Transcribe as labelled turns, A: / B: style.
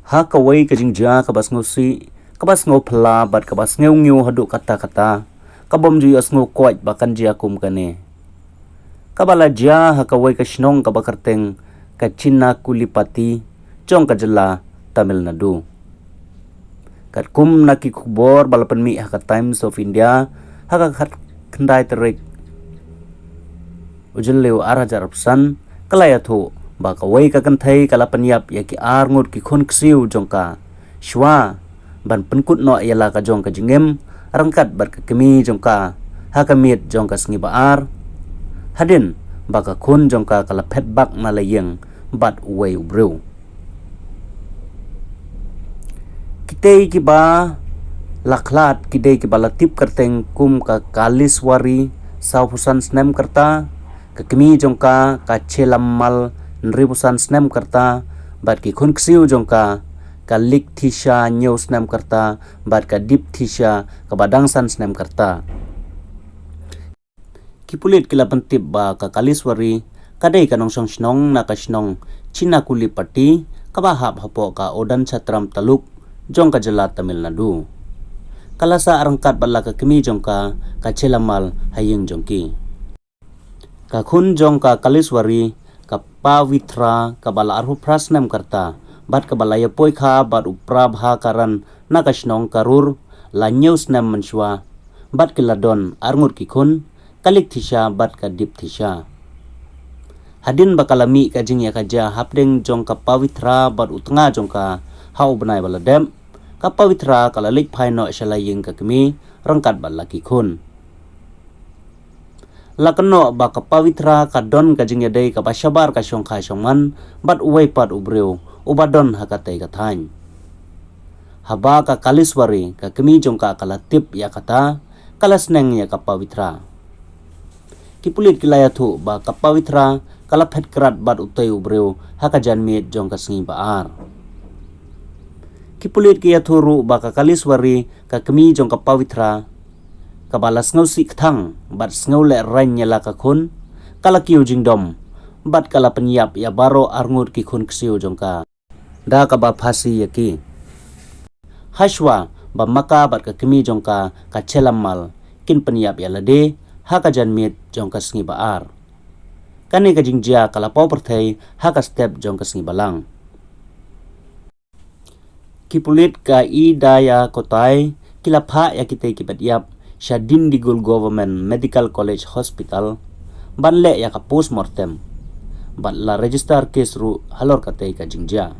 A: ha kawai ka jingja ka bas ngosi ka bas ngo phla bat ka bas ngeu ngeu hadu kata kata ka bom ju as ngo kwat bakan jia kum kane ka bala jia ha kawai ka shnong ka bakarteng ka Chinna Kulipati jong ka jela Tamil Nadu kat kum na ki khubor balapan mi ha ka Times of India ha ka khat khandai terik ujul leu arajar apsan kalaya tho ba ka wei ka kan thai kala panyap ya ki ar ngut ki khon ksiu jongka shwa ban penkut no yala ka jong ka jingem rangkat bar ka kemi jongka ha ka miet jong ka sngi baar hadin ba ka khon jongka kala phet bak na layeng bat wei ubreu kitei ki ba lakhlat kidei ki balatip karteng kum ka Kaliswari saupusan snem karta ka kemi jongka ka Chelamal Nribusan snem karta bat ki khun ksiu jongka ka lik thisha nyeu snem karta bat ka dip thisha ka badangsan snem karta kipulit kila pentip ba ka Kaliswari kadai kanong song snong na ka snong Chinna Kulipati ka ba hap hapo ka Odan Chatram Taluk jong ka jela Tamil Nadu kalasa arangkat bala ka kemi jongka ka Chelamal hayeng jongki ka khun jongka Kaliswari ka Pavitra ka bala arhu prasnam karta bat ka bala ya poi kha bat uprabha karan na ka snong karur la news nam manshwa bat ki ladon arngut ki khun kalik thisha bat ka dip thisha hadin bakalami ka jingya ka ja hapdeng jong ka Pavitra bat utnga jong ka hau banai bala dem ka Pavitra kala lik phaino shalayeng ka kemi rangkat bala ki khun lakano ba ka Pavitra ka don ka jingya dei ka bashabar ka shongkha shongman bat uwei pat ubreu ubadon hakatai ka thain haba ka Kaliswari ka kemi jongka kala tip ya kata kala sneng ya ka Pavitra kipulit kilaya thu ba ka Pavitra kala phet krat bat utei ubreu haka janmit jong ka sngi baar kipulit kiya thuru ba ka Kaliswari ka kemi jong ka Pavitra kabala sngaw si kthang bat sngaw le ranya la ka khun kala kiu jingdom bat kala penyap ya baro arngut ki khun ksiu jongka da ka ba phasi yaki hashwa ba maka bat ka kemi jongka ka Chelamal kin penyap ya lade ha ka janmit jongka sngi baar kani ka jingjia kala pau perthai ha ka step jongka sngi balang kipulit ka idaya kotai kila pha ya kitei ki batyap Shadin Digul Government Medical College Hospital banle ya ka postmortem bat la register case ru halor katei ka jingja